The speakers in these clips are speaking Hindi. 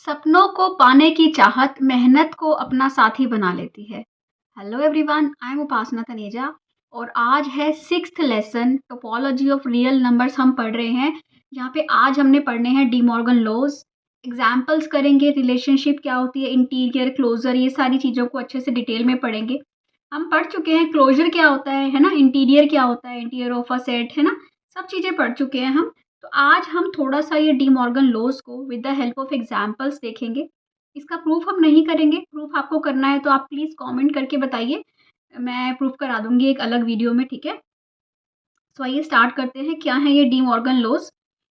सपनों को पाने की चाहत मेहनत को अपना साथी बना लेती है। हेलो एवरीवन, आई एम उपासना तनेजा और आज है sixth lesson topology of real numbers हम पढ़ रहे हैं, जहाँ पे आज हमने पढ़ने हैं डी मॉर्गन लॉज। एग्जाम्पल्स करेंगे, रिलेशनशिप क्या होती है, इंटीरियर, क्लोजर, ये सारी चीज़ों को अच्छे से डिटेल में पढ़ेंगे। हम पढ़ चुके हैं क्लोजर क्या होता है ना, इंटीरियर क्या होता है, इंटीरियर ऑफ अ सेट, है ना, सब चीज़ें पढ़ चुके हैं हम। तो आज हम थोड़ा सा ये डी मॉर्गन लॉज को with the help of examples देखेंगे। इसका प्रूफ हम नहीं करेंगे, प्रूफ आपको करना है तो आप प्लीज़ कमेंट करके बताइए, मैं प्रूफ करा दूंगी एक अलग वीडियो में, ठीक है। तो आइए स्टार्ट करते हैं। क्या है ये डी मॉर्गन लॉज?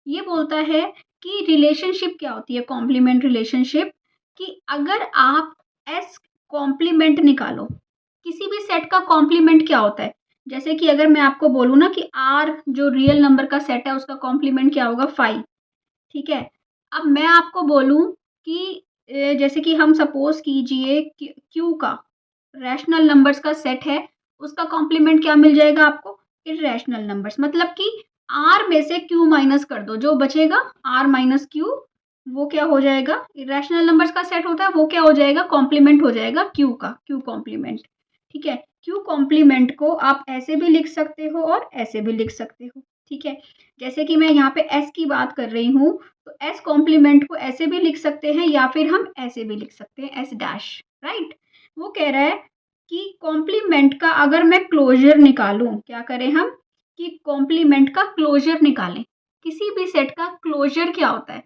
ये बोलता है कि रिलेशनशिप क्या होती है, कॉम्प्लीमेंट रिलेशनशिप, कि अगर आप एस कॉम्प्लीमेंट निकालो, किसी भी सेट का कॉम्प्लीमेंट क्या होता है। जैसे कि अगर मैं आपको बोलूँ ना कि आर जो रियल नंबर का सेट है उसका कॉम्प्लीमेंट क्या होगा, 5, ठीक है। अब मैं आपको बोलूँ कि जैसे कि हम सपोज कीजिए क्यू का रैशनल नंबर्स का सेट है, उसका कॉम्प्लीमेंट क्या मिल जाएगा आपको, इर्रेशनल नंबर्स। मतलब कि आर में से क्यू माइनस कर दो, जो बचेगा आर माइनस क्यू, वो क्या हो जाएगा, इर्रेशनल नंबर्स का सेट होता है, वो क्या हो जाएगा, कॉम्प्लीमेंट हो जाएगा क्यू का, क्यू कॉम्प्लीमेंट, ठीक है। क्यू कॉम्प्लीमेंट को आप ऐसे भी लिख सकते हो और ऐसे भी लिख सकते हो, ठीक है। जैसे कि मैं यहाँ पे एस की बात कर रही हूँ, तो एस कॉम्प्लीमेंट को ऐसे भी लिख सकते हैं या फिर हम ऐसे भी लिख सकते हैं, एस डैश, राइट। वो कह रहा है कि कॉम्प्लीमेंट का अगर मैं क्लोजर निकालूं, क्या करें हम, कि कॉम्प्लीमेंट का क्लोजर निकालें। किसी भी सेट का क्लोजर क्या होता है,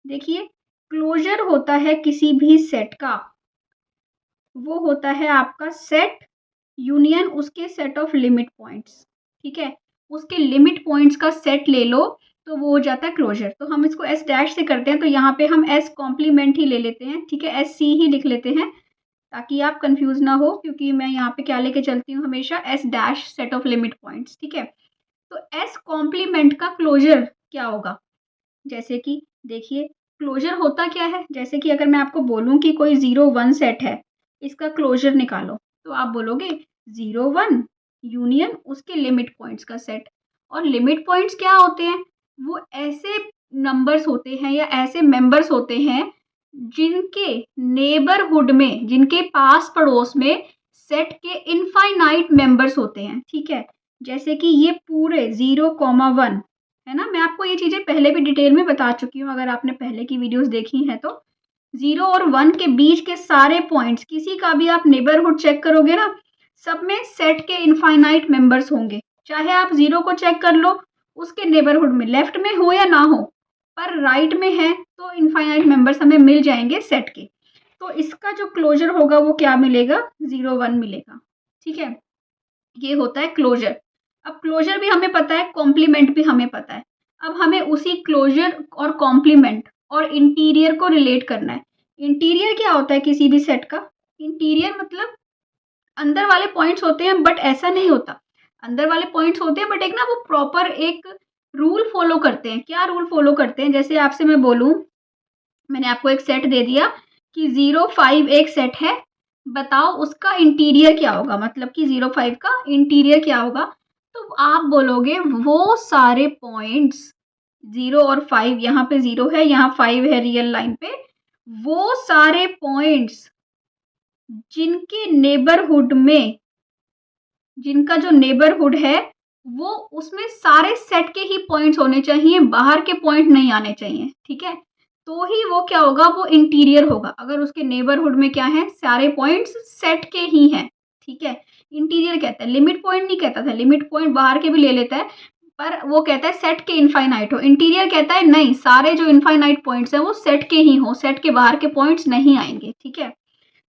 देखिए, क्लोजर होता है किसी भी सेट का, वो होता है आपका सेट यूनियन उसके सेट ऑफ लिमिट पॉइंट्स, ठीक है। उसके लिमिट पॉइंट्स का सेट ले लो तो वो हो जाता है क्लोजर। तो हम इसको एस डैश से करते हैं, तो यहाँ पे हम एस कॉम्प्लीमेंट ही ले लेते हैं, ठीक है, एस सी ही लिख लेते हैं ताकि आप कंफ्यूज ना हो, क्योंकि मैं यहाँ पे क्या लेके चलती हूँ हमेशा, S dash set of limit points, ठीक है। तो एस कॉम्प्लीमेंट का क्लोजर क्या होगा, जैसे कि देखिए, क्लोजर होता क्या है, जैसे कि अगर मैं आपको बोलूँ कि कोई 0 1 सेट है, इसका क्लोजर निकालो, तो आप बोलोगे 0 1 यूनियन उसके लिमिट पॉइंट्स का सेट। और लिमिट पॉइंट्स क्या होते हैं, वो ऐसे नंबर्स होते हैं या ऐसे मेंबर्स होते हैं जिनके नेबरहुड में, जिनके पास पड़ोस में सेट के इनफाइनाइट मेंबर्स होते हैं, ठीक है। जैसे कि ये पूरे 0 1 है ना, मैं आपको ये चीज़ें पहले भी डिटेल में बता चुकी हूँ, अगर आपने पहले की वीडियोस देखी हैं तो। 0 और 1 के बीच के सारे पॉइंट्स, किसी का भी आप नेबरहुड चेक करोगे ना, सब में सेट के इनफाइनाइट मेंबर्स होंगे। चाहे आप 0 को चेक कर लो, उसके नेबरहुड में लेफ्ट में हो या ना हो, पर राइट में है तो इनफाइनाइट मेंबर्स हमें मिल जाएंगे सेट के। तो इसका जो क्लोजर होगा वो क्या मिलेगा, 0 1 मिलेगा, ठीक है। ये होता है क्लोजर। अब क्लोजर भी हमें पता है, कॉम्प्लीमेंट भी हमें पता है। अब हमें उसी क्लोजर और कॉम्प्लीमेंट और इंटीरियर को रिलेट करना है। इंटीरियर क्या होता है किसी भी सेट का, इंटीरियर मतलब अंदर वाले पॉइंट्स होते हैं, बट ऐसा नहीं होता, अंदर वाले पॉइंट्स होते हैं बट एक ना वो प्रॉपर एक रूल फॉलो करते हैं। क्या रूल फॉलो करते हैं, जैसे आपसे मैं बोलूँ, मैंने आपको एक सेट दे दिया कि 0 5 एक सेट है, बताओ उसका इंटीरियर क्या होगा, मतलब कि 0 5 का इंटीरियर क्या होगा। तो आप बोलोगे वो सारे पॉइंट्स 0 और 5, यहाँ पे 0 है, यहाँ 5 है रियल लाइन पे, वो सारे पॉइंट्स जिनके नेबरहुड में, जिनका जो नेबरहुड है वो उसमें सारे सेट के ही पॉइंट्स होने चाहिए, बाहर के पॉइंट नहीं आने चाहिए, ठीक है। तो ही वो क्या होगा, वो इंटीरियर होगा, अगर उसके नेबरहुड में क्या है, सारे पॉइंट्स सेट के ही हैं, ठीक है। इंटीरियर कहता है, लिमिट पॉइंट नहीं कहता था, लिमिट पॉइंट बाहर के भी ले लेता है, पर वो कहता है सेट के इनफाइनाइट हो। इंटीरियर कहता है नहीं, सारे जो इनफाइनाइट पॉइंट्स हैं वो सेट के ही हो, सेट के बाहर के पॉइंट्स नहीं आएंगे, ठीक है।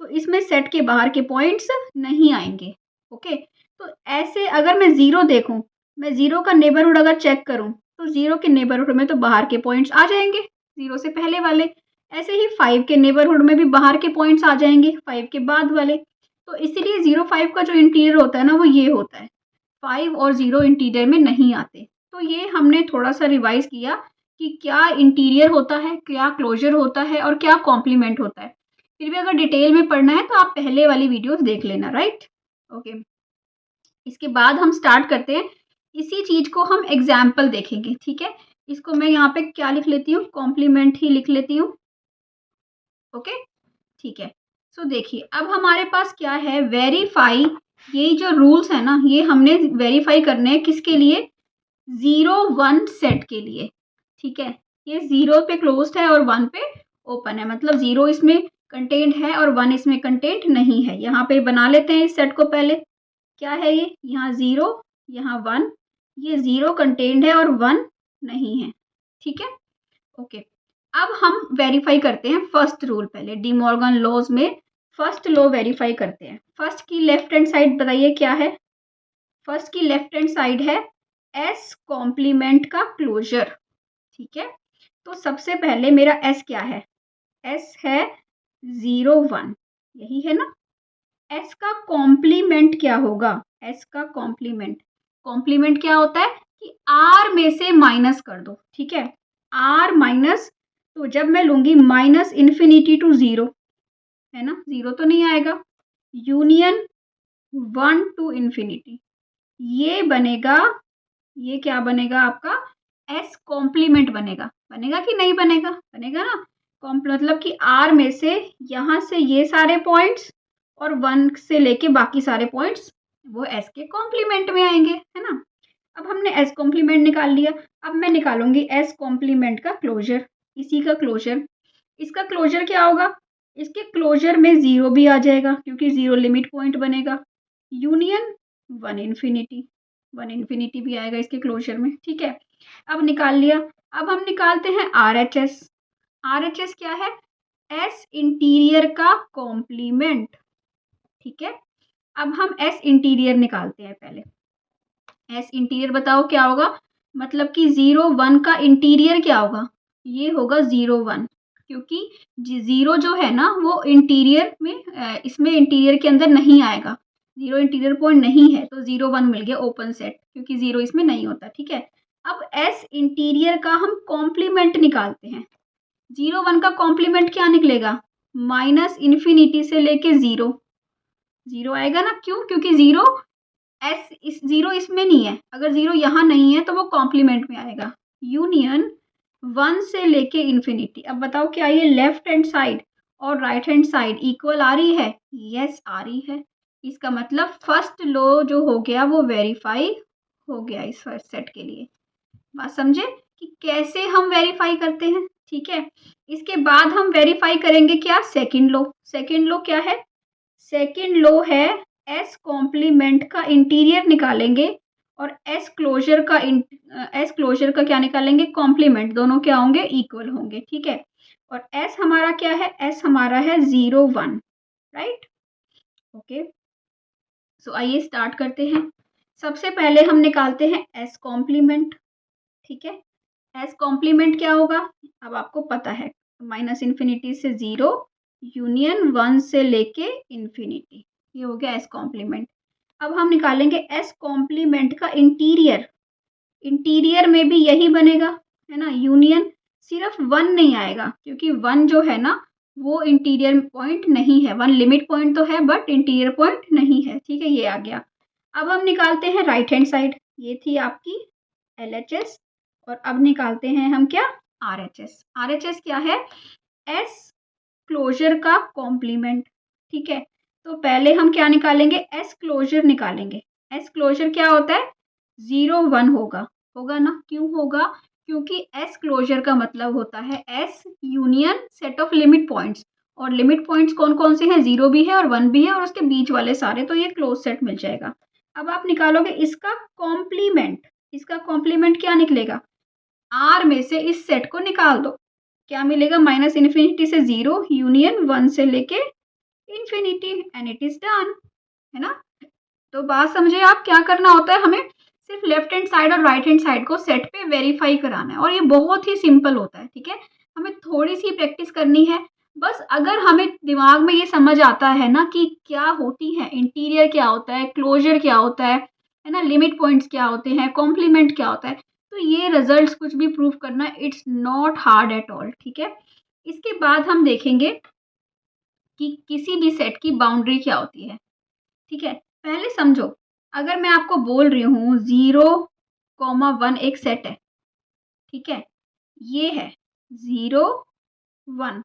तो इसमें सेट के बाहर के पॉइंट्स नहीं आएंगे, ओके। तो ऐसे अगर मैं 0 देखूं, मैं 0 का नेबरहुड अगर चेक करूं, तो 0 के नेबरहुड में तो बाहर के पॉइंट्स आ जाएंगे, 0 से पहले वाले। ऐसे ही 5 के नेबरहुड में भी बाहर के पॉइंट्स आ जाएंगे, 5 के बाद वाले। तो इसीलिए 0 5 का जो इंटीरियर होता है ना, वो ये होता है, 5 और 0 इंटीरियर में नहीं आते। तो ये हमने थोड़ा सा रिवाइज किया कि क्या इंटीरियर होता है, क्या क्लोजर होता है और क्या कॉम्प्लीमेंट होता है। फिर भी अगर डिटेल में पढ़ना है तो आप पहले वाली वीडियोस देख लेना, राइट, ओके। इसके बाद हम स्टार्ट करते हैं, इसी चीज को हम एग्जाम्पल देखेंगे, ठीक है। इसको मैं यहाँ पे क्या लिख लेती हूँ, कॉम्प्लीमेंट ही लिख लेती हूँ, ओके, ठीक है। सो देखिए अब हमारे पास क्या है, वेरीफाई। ये जो रूल्स है ना, ये हमने वेरीफाई करने हैं किसके लिए, 0 1 सेट के लिए, ठीक है। ये 0 पे क्लोज्ड है और 1 पे ओपन है, मतलब 0 इसमें कंटेंट है और 1 इसमें कंटेंट नहीं है। यहाँ पे बना लेते हैं इस सेट को पहले। क्या है ये, यहाँ 0, यहाँ 1, ये 0 कंटेंट है और 1 नहीं है, ठीक है। ओके, अब हम वेरीफाई करते हैं फर्स्ट रूल। पहले डी मॉर्गन लॉज में फर्स्ट लॉ वेरीफाई करते हैं। फर्स्ट की लेफ्ट हैंड साइड बताइए क्या है, फर्स्ट की लेफ्ट हैंड साइड है एस कॉम्प्लीमेंट का क्लोजर, ठीक है। तो सबसे पहले मेरा एस क्या है, एस है 0 1, यही है ना। एस का कॉम्प्लीमेंट क्या होगा, एस का कॉम्प्लीमेंट, कॉम्प्लीमेंट क्या होता है कि आर में से माइनस कर दो, ठीक है। आर माइनस, तो जब मैं लूंगी माइनस इन्फिनिटी टू 0, है ना, 0 तो नहीं आएगा, यूनियन 1 टू इन्फिनिटी, ये बनेगा, ये क्या बनेगा आपका, एस कॉम्प्लीमेंट बनेगा। बनेगा कि नहीं बनेगा, बनेगा ना। मतलब कि आर में से यहाँ से ये सारे पॉइंट्स और 1 से लेके बाकी सारे पॉइंट्स वो एस के कॉम्प्लीमेंट में आएंगे, है ना। अब हमने एस कॉम्प्लीमेंट निकाल लिया, अब मैं निकालूंगी एस कॉम्प्लीमेंट का क्लोजर, इसी का क्लोजर। इसका क्लोजर क्या होगा, इसके क्लोजर में 0 भी आ जाएगा क्योंकि 0 लिमिट पॉइंट बनेगा, यूनियन 1 इन्फिनिटी, 1 इन्फिनिटी भी आएगा इसके क्लोजर में, ठीक है। अब निकाल लिया। अब हम निकालते हैं R H S. R H S क्या है, एस इंटीरियर का कॉम्प्लीमेंट, ठीक है। अब हम एस इंटीरियर निकालते हैं पहले। एस इंटीरियर बताओ क्या होगा, मतलब कि 0 1 का इंटीरियर क्या होगा, ये होगा 0 1, क्योंकि 0 जो है ना वो इंटीरियर में इसमें इंटीरियर के अंदर नहीं आएगा, 0 इंटीरियर पॉइंट नहीं है, तो 0 1 मिल गया ओपन सेट, क्योंकि 0 इसमें नहीं होता, ठीक है। अब एस इंटीरियर का हम कॉम्प्लीमेंट निकालते हैं। 0 1 का कॉम्प्लीमेंट क्या निकलेगा, माइनस इन्फिनिटी से लेके 0, 0 आएगा ना, क्यों, क्योंकि 0 एस इस 0 इसमें नहीं है, अगर 0 यहाँ नहीं है तो वो कॉम्प्लीमेंट में आएगा, यूनियन 1 से लेके इन्फिनिटी। अब बताओ क्या ये लेफ्ट हैंड साइड और राइट हैंड साइड इक्वल आ रही है, यस आ रही है। इसका मतलब फर्स्ट लॉ जो हो गया वो वेरीफाई हो गया इस फर्स्ट सेट के लिए। बात समझे कि कैसे हम वेरीफाई करते हैं, ठीक है। इसके बाद हम वेरीफाई करेंगे क्या, सेकंड लॉ। सेकंड लॉ क्या है, सेकंड लॉ है एस कॉम्प्लीमेंट का इंटीरियर निकालेंगे और एस क्लोजर का क्या निकालेंगे, कॉम्प्लीमेंट, दोनों क्या होंगे, इक्वल होंगे, ठीक है। और एस हमारा क्या है, एस हमारा है 0 1, राइट। ओके, सो आइए स्टार्ट करते हैं। सबसे पहले हम निकालते हैं एस कॉम्प्लीमेंट, ठीक है। एस कॉम्प्लीमेंट क्या होगा, अब आपको पता है, माइनस इन्फिनिटी से 0, यूनियन 1 से लेके इन्फिनिटी, ये हो गया एस कॉम्प्लीमेंट। अब हम निकालेंगे एस कॉम्प्लीमेंट का इंटीरियर। इंटीरियर में भी यही बनेगा, है ना, यूनियन, सिर्फ 1 नहीं आएगा क्योंकि 1 जो है ना वो इंटीरियर पॉइंट नहीं है, 1 लिमिट पॉइंट तो है बट इंटीरियर पॉइंट नहीं है, ठीक है, ये आ गया। अब हम निकालते हैं राइट हैंड साइड, ये थी आपकी एल एच एस, और अब निकालते हैं हम क्या, R H S. R H S क्या है, एस क्लोजर का कॉम्प्लीमेंट, ठीक है। तो पहले हम क्या निकालेंगे, एस क्लोजर निकालेंगे। एस क्लोजर क्या होता है, 0 1 होगा, होगा ना, क्यों होगा, क्योंकि एस क्लोजर का मतलब होता है S union set of limit points, और लिमिट पॉइंट्स कौन कौन से हैं, 0 भी है और 1 भी है और उसके बीच वाले सारे, तो ये क्लोज सेट मिल जाएगा। अब आप निकालोगे इसका कॉम्प्लीमेंट, इसका कॉम्प्लीमेंट क्या निकलेगा, आर में से इस सेट को निकाल दो, क्या मिलेगा, माइनस इन्फिनिटी से 0, यूनियन 1 से लेके infinity, and it is done, है ना। तो बात समझे आप, क्या करना होता है, हमें सिर्फ लेफ्ट हैंड साइड और राइट हैंड साइड को सेट पे वेरीफाई कराना है, और ये बहुत ही सिंपल होता है, ठीक है। हमें थोड़ी सी प्रैक्टिस करनी है बस। अगर हमें दिमाग में ये समझ आता है ना कि क्या होती है, इंटीरियर क्या होता है, क्लोजर क्या होता है ना, लिमिट पॉइंट्स क्या होते हैं, कॉम्प्लीमेंट क्या होता है, तो ये रिजल्ट्स कुछ भी प्रूव करना it's not hard at all, ठीक है। इसके बाद हम देखेंगे कि किसी भी सेट की बाउंड्री क्या होती है, ठीक है। पहले समझो, अगर मैं आपको बोल रही हूँ 0 1 एक सेट है, ठीक है, ये है 0 1,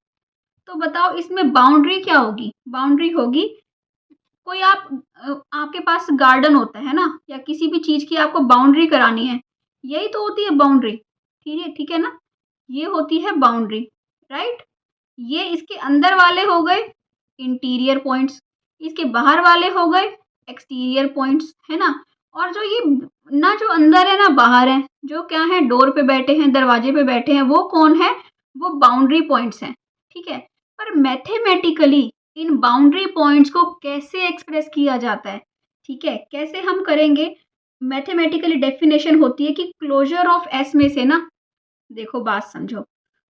तो बताओ इसमें बाउंड्री क्या होगी? बाउंड्री होगी कोई आपके पास गार्डन होता है ना, या किसी भी चीज़ की आपको बाउंड्री करानी है, यही तो होती है बाउंड्री। ठीक है ना, ये होती है बाउंड्री, राइट। ये इसके अंदर वाले हो गए इंटीरियर पॉइंट्स, इसके बाहर वाले हो गए एक्सटीरियर पॉइंट्स, है ना। और जो ये ना जो अंदर है ना बाहर है, जो क्या है डोर पे बैठे हैं, दरवाजे पे बैठे हैं, वो कौन है? वो बाउंड्री पॉइंट्स हैं, ठीक है। पर मैथमेटिकली इन बाउंड्री पॉइंट्स को कैसे एक्सप्रेस किया जाता है, ठीक है, कैसे हम करेंगे? मैथमेटिकली डेफिनेशन होती है कि क्लोजर ऑफ एस में से ना, देखो बात समझो,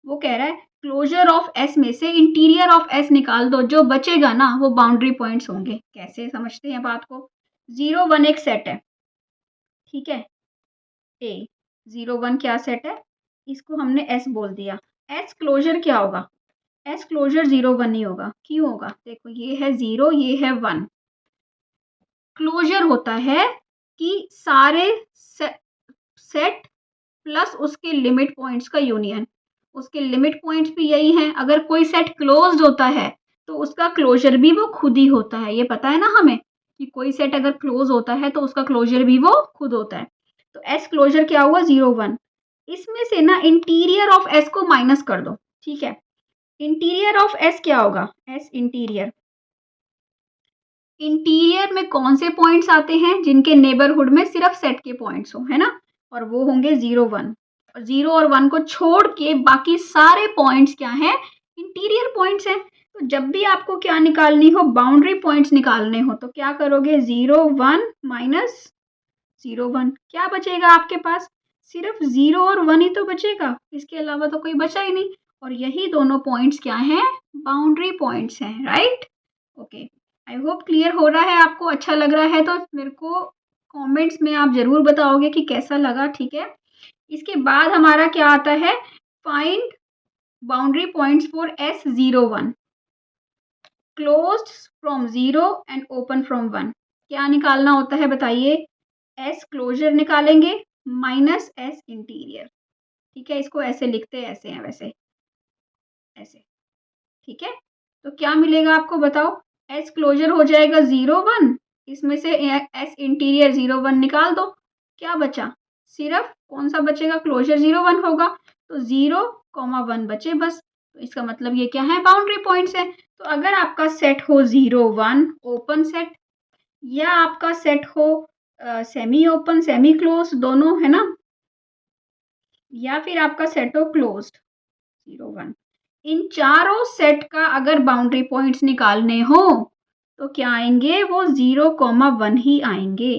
वो कह रहा है क्लोजर ऑफ एस में से इंटीरियर ऑफ एस निकाल दो, जो बचेगा ना वो बाउंड्री पॉइंट्स होंगे। कैसे समझते हैं बात को? 0 1 एक सेट है, ठीक है, ए 0 1 क्या सेट है, इसको हमने एस बोल दिया। एस क्लोजर क्या होगा? एस क्लोजर 0 1 नहीं होगा। क्यों होगा? देखो ये है 0, ये है 1। क्लोजर होता है कि सारे सेट प्लस उसके लिमिट पॉइंट्स का यूनियन। उसके लिमिट पॉइंट्स भी यही हैं। अगर कोई सेट क्लोज्ड होता है तो उसका क्लोजर भी वो खुद ही होता है। ये पता है ना हमें कि कोई सेट अगर क्लोज होता है तो उसका क्लोजर भी वो खुद होता है। तो एस क्लोजर क्या हुआ? 0 1। इसमें से ना इंटीरियर ऑफ एस को माइनस कर दो, ठीक है। इंटीरियर ऑफ एस क्या होगा? S interior. इंटीरियर में कौन से पॉइंट्स आते हैं? जिनके नेबरहुड में सिर्फ सेट के पॉइंट्स हो, है ना, और वो होंगे 0 1। और 0 और 1 को छोड़ के बाकी सारे पॉइंट्स क्या हैं? इंटीरियर पॉइंट्स हैं। तो जब भी आपको क्या निकालनी हो, बाउंड्री पॉइंट्स निकालने हो, तो क्या करोगे? 0 1 माइनस 0 1, क्या बचेगा आपके पास? सिर्फ 0 और 1 ही तो बचेगा, इसके अलावा तो कोई बचा ही नहीं। और यही दोनों पॉइंट्स क्या हैं? बाउंड्री पॉइंट्स हैं, right. Okay, I hope clear हो रहा है आपको। अच्छा लग रहा है तो मेरे को कमेंट्स में आप ज़रूर बताओगे कि कैसा लगा, ठीक है। इसके बाद हमारा क्या आता है? Find boundary points for S 0 1, closed from 0 and open from 1। क्या निकालना होता है बताइए? एस क्लोजर निकालेंगे माइनस एस इंटीरियर, ठीक है। इसको ऐसे लिखते हैं, ऐसे हैं वैसे, ऐसे, ठीक है। तो क्या मिलेगा आपको बताओ? एस क्लोजर हो जाएगा 0 1, इसमें से एस इंटीरियर 0 1 निकाल दो, क्या बचा? सिर्फ कौन सा बचेगा? क्लोजर 0 1 होगा, तो 0 1 बचे बस। तो इसका मतलब ये क्या है? बाउंड्री पॉइंट्स है। तो अगर आपका सेट हो 0 1 ओपन सेट, या आपका सेट हो सेमी ओपन सेमी क्लोज दोनों, है ना, या फिर आपका सेट हो क्लोज्ड 0 1, इन चारों सेट का अगर बाउंड्री पॉइंट्स निकालने हो तो क्या आएंगे? वो 0 1 ही आएंगे,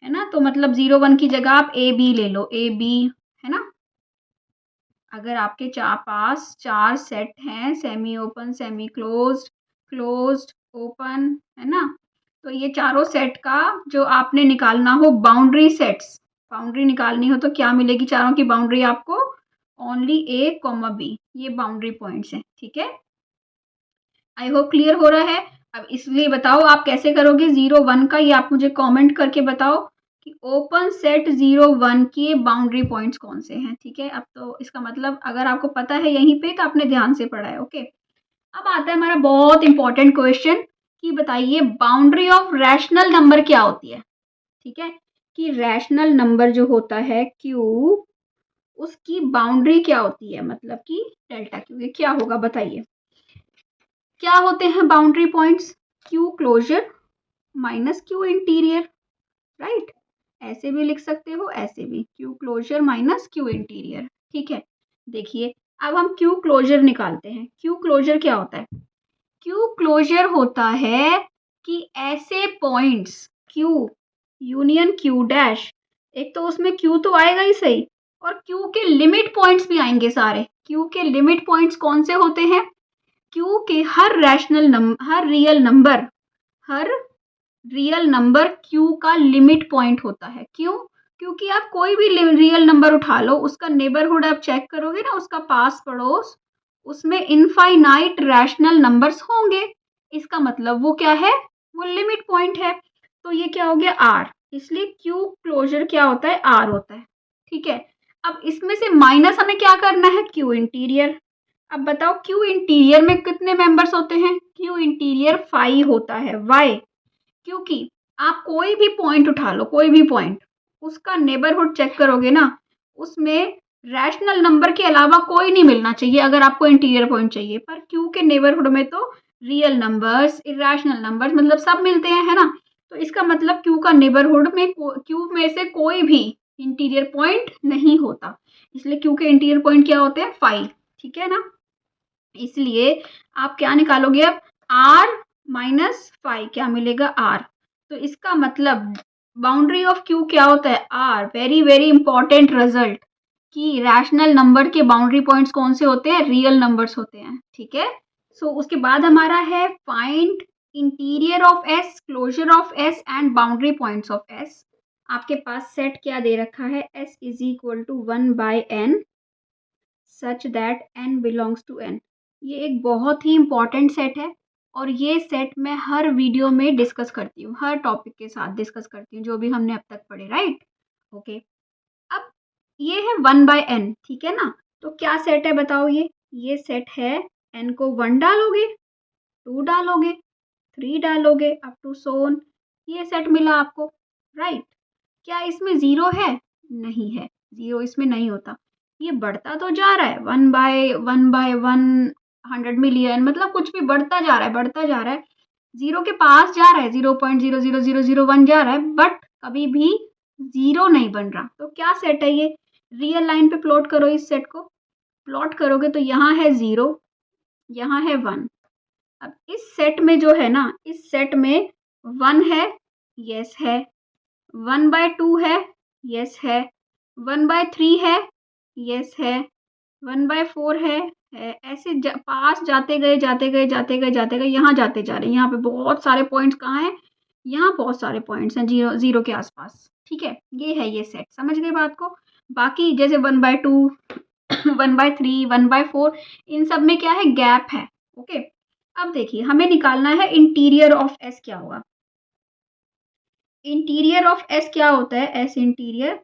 है ना। तो मतलब 0 1 की जगह आप ए बी ले लो, ए बी, है ना। अगर आपके पास 4 सेट हैं, semi open semi closed closed open, है ना, तो ये चारों सेट का जो आपने निकालना हो बाउंड्री सेट्स, बाउंड्री निकालनी हो तो क्या मिलेगी? चारों की बाउंड्री आपको ओनली ए कॉमा बी, ये बाउंड्री पॉइंट्स हैं, ठीक है। आई होप क्लियर हो रहा है। अब इसलिए बताओ आप कैसे करोगे 0 1 का, ये आप मुझे कमेंट करके बताओ कि ओपन सेट 0 1 के बाउंड्री पॉइंट्स कौन से हैं, ठीक है। अब तो इसका मतलब अगर आपको पता है यहीं पे तो आपने ध्यान से पढ़ा है, ओके। अब आता है हमारा बहुत इंपॉर्टेंट क्वेश्चन कि बताइए बाउंड्री ऑफ रैशनल नंबर क्या होती है, ठीक है। कि रैशनल नंबर जो होता है क्यू, उसकी बाउंड्री क्या होती है, मतलब कि डेल्टा क्यू, ये क्या होगा बताइए? क्या होते हैं boundary points? Q closure minus Q interior, right. ऐसे भी लिख सकते हो, ऐसे भी, Q closure minus Q interior, ठीक है। देखिए अब हम क्यू क्लोजर निकालते हैं। क्यू क्लोजर क्या होता है? क्यू क्लोजर होता है कि ऐसे points Q union Q dash, एक तो उसमें क्यू तो आएगा ही सही, और क्यू के लिमिट पॉइंट्स भी आएंगे सारे। क्यू के लिमिट पॉइंट्स कौन से होते हैं? क्यू के हर रियल नंबर क्यू का लिमिट पॉइंट होता है। क्यों? क्योंकि आप कोई भी रियल नंबर उठा लो, उसका नेबरहुड आप चेक करोगे ना, उसका पास पड़ोस, उसमें इनफाइनाइट रैशनल नंबर्स होंगे। इसका मतलब वो क्या है? वो लिमिट पॉइंट है। तो ये क्या हो गया? आर। इसलिए क्यू क्लोजर क्या होता है? आर होता है, ठीक है। अब इसमें से माइनस हमें क्या करना है? Q interior. अब बताओ क्यू इंटीरियर में कितने मेंबर्स होते हैं? क्यू इंटीरियर 5 होता है। वाई? क्योंकि आप कोई भी पॉइंट उठा लो, कोई भी पॉइंट, उसका नेबरहुड चेक करोगे ना, उसमें रैशनल नंबर के अलावा कोई नहीं मिलना चाहिए अगर आपको इंटीरियर पॉइंट चाहिए। पर क्यू के नेबरहुड में तो रियल नंबर्स, इरेशनल नंबर्स, मतलब सब मिलते हैं, है ना। तो इसका मतलब क्यू का नेबरहुड में क्यू में से कोई भी इंटीरियर पॉइंट नहीं होता, इसलिए क्यू के इंटीरियर पॉइंट क्या होते हैं? 5। ठीक है ना। इसलिए आप क्या निकालोगे अब? आर माइनस 5 क्या मिलेगा? आर। तो इसका मतलब बाउंड्री ऑफ क्यू क्या होता है? R. Very very important result कि रैशनल नंबर के बाउंड्री पॉइंट्स कौन से होते हैं? रियल नंबर्स होते हैं। ठीक है। सो उसके बाद हमारा है find interior of S, closure of S and boundary points of S. आपके पास सेट क्या दे रखा है? S is equal to 1/n such that n belongs to n। ये एक बहुत ही इंपॉर्टेंट सेट है और ये सेट मैं हर वीडियो में डिस्कस करती हूँ, हर टॉपिक के साथ डिस्कस करती हूँ जो भी हमने अब तक पढ़े, राइट। ओके। अब ये है 1/n, ठीक है ना। तो क्या सेट है बताओ? ये सेट है, n को 1 डालोगे, 2 डालोगे, 3 डालोगे, अप टू सोन, ये सेट मिला आपको, राइट। क्या इसमें ज़ीरो है? नहीं है, ज़ीरो इसमें नहीं होता। ये बढ़ता तो जा रहा है 1/1 100 मिलियन, मतलब कुछ भी बढ़ता जा रहा है, बढ़ता जा रहा है, ज़ीरो के पास जा रहा है, 0.00001 जा रहा है, बट कभी भी ज़ीरो नहीं बन रहा। तो क्या सेट है ये? रियल लाइन पे प्लॉट करो, इस सेट को प्लॉट करोगे तो यहाँ है 0, यहाँ है 1। अब इस सेट में जो है ना, इस सेट में 1 है, यस है, 1/2 है, यस है, 1/3 है, यस है, 1/4 है, ऐसे पास जाते गए जाते गए जाते गए जाते गए, यहाँ जाते जा रहे हैं। यहाँ पे बहुत सारे पॉइंट्स कहाँ हैं? यहाँ बहुत सारे पॉइंट्स हैं जीरो जीरो के आसपास। ठीक है, ये है ये सेट, समझ गए बात को। बाकी जैसे 1/2 1/3 1/4 इन सब में क्या है? गैप है। ओके। अब देखिए हमें निकालना है इंटीरियर ऑफ एस क्या होगा। इंटीरियर ऑफ एस क्या होता है? एस इंटीरियर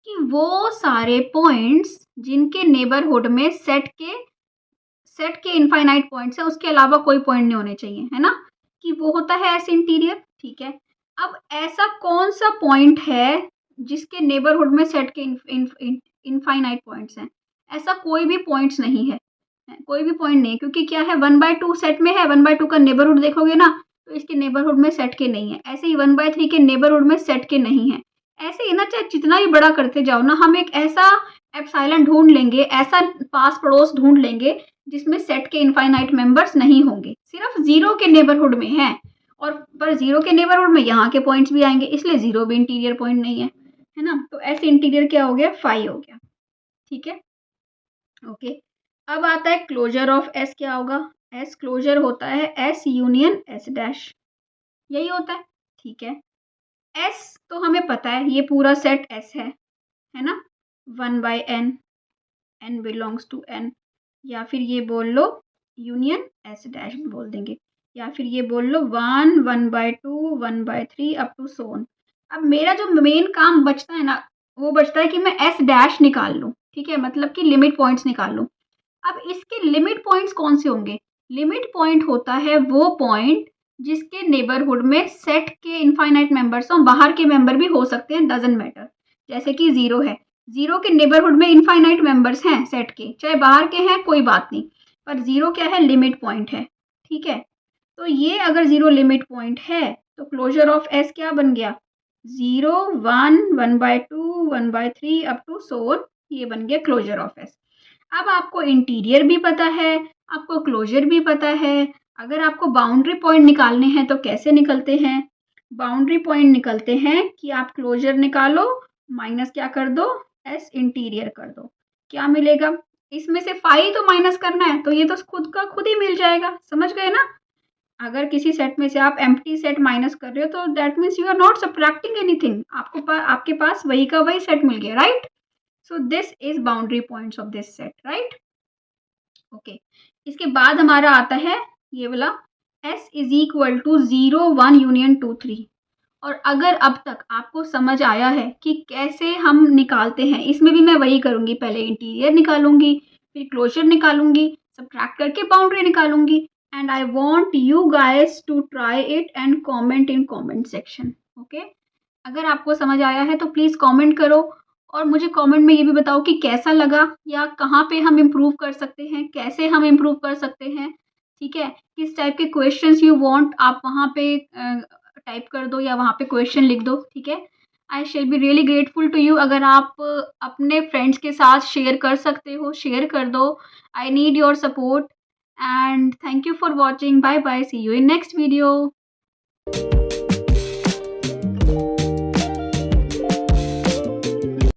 कि वो सारे पॉइंट्स जिनके नेबरहुड में सेट के इनफाइनाइट पॉइंट्स है, उसके अलावा कोई पॉइंट नहीं होने चाहिए, है ना, कि वो होता है एस इंटीरियर। ठीक है। अब ऐसा कौन सा पॉइंट है जिसके नेबरहुड में सेट के इनफाइनाइट पॉइंट्स हैं? ऐसा कोई भी पॉइंट्स नहीं है, कोई भी पॉइंट नहीं है, क्योंकि क्या है 1/2 सेट में है, 1/2 का नेबरहुड देखोगे ना तो इसके नेबरहुड में सेट के नहीं है। ऐसे ही 1/3 के नेबरहुड में सेट के नहीं है। ऐसे ही ना, चाहे जितना ही बड़ा करते जाओ ना, हम एक ऐसा एप्सिलॉन ढूंढ लेंगे, ऐसा पास पड़ोस ढूंढ लेंगे जिसमें सेट के इनफाइनाइट मेंबर्स नहीं होंगे, सिर्फ 0 के नेबरहुड में है। और पर 0 के नेबरहुड में यहाँ के पॉइंट्स भी आएंगे, इसलिए 0 भी इंटीरियर पॉइंट नहीं है ना। तो ऐसे इंटीरियर क्या हो गया? 5 हो गया। ठीक है। ओके। अब आता है क्लोजर ऑफ एस क्या होगा? एस क्लोजर होता है एस यूनियन एस डैश, यही होता है। ठीक है। एस तो हमें पता है, ये पूरा सेट एस है ना, 1/n, n belongs to n, या फिर ये बोल लो यूनियन एस डैश बोल देंगे, या फिर ये बोल लो 1 1/2 1/3 अप टू सोन। अब मेरा जो मेन काम बचता है ना, वो बचता है कि मैं एस डैश निकाल लूँ। ठीक है, मतलब कि लिमिट पॉइंट्स निकाल लूँ। अब इसके लिमिट पॉइंट्स कौन से होंगे? लिमिट पॉइंट होता है वो पॉइंट जिसके नेबरहुड में सेट के इनफाइनाइट मेंबर्स हों, बाहर के मेंबर भी हो सकते हैं, डजंट मैटर। जैसे कि 0 है, 0 के नेबरहुड में इनफाइनाइट मेंबर्स हैं सेट के, चाहे बाहर के हैं कोई बात नहीं, पर 0 क्या है? लिमिट पॉइंट है। ठीक है। तो ये अगर 0 लिमिट पॉइंट है तो क्लोजर ऑफ एस क्या बन गया? 0 1 1/2 1/3 अप टू सोन, ये बन गया क्लोजर ऑफ एस। अब आपको इंटीरियर भी पता है, आपको क्लोजर भी पता है। अगर आपको बाउंड्री पॉइंट निकालने हैं तो कैसे निकलते हैं? बाउंड्री पॉइंट निकलते हैं कि आप क्लोजर निकालो, माइनस क्या कर दो? एस इंटीरियर कर दो। क्या मिलेगा? इसमें से 5 तो माइनस करना है, तो ये तो खुद का खुद ही मिल जाएगा, समझ गए ना। अगर किसी सेट में से आप एम्प्टी सेट माइनस कर रहे हो तो that means you are not subtracting anything, आपके पास वही का वही सेट मिल गया, right. So this is boundary points of this set, right? Okay. इसके बाद हमारा आता है ये वाला S is equal to 0 1 union 2 3। और अगर अब तक आपको समझ आया है कि कैसे हम निकालते हैं, इसमें भी मैं वही करूँगी, पहले इंटीरियर निकालूंगी, फिर क्लोजर निकालूंगी, सब्ट्रैक्ट करके बाउंड्री निकालूंगी and I want you guys to try it and comment in comment section. Okay, अगर आपको समझ आया है तो प्लीज़ कॉमेंट करो और मुझे कमेंट में ये भी बताओ कि कैसा लगा या कहाँ पे हम इम्प्रूव कर सकते हैं, कैसे हम इम्प्रूव कर सकते हैं। ठीक है, किस टाइप के क्वेश्चंस यू वांट आप वहाँ पे टाइप कर दो या वहाँ पे क्वेश्चन लिख दो। ठीक है, I shall be really grateful to you. अगर आप अपने फ्रेंड्स के साथ शेयर कर सकते हो, शेयर कर दो। I need your support and thank you for watching. Bye bye, see you in next video.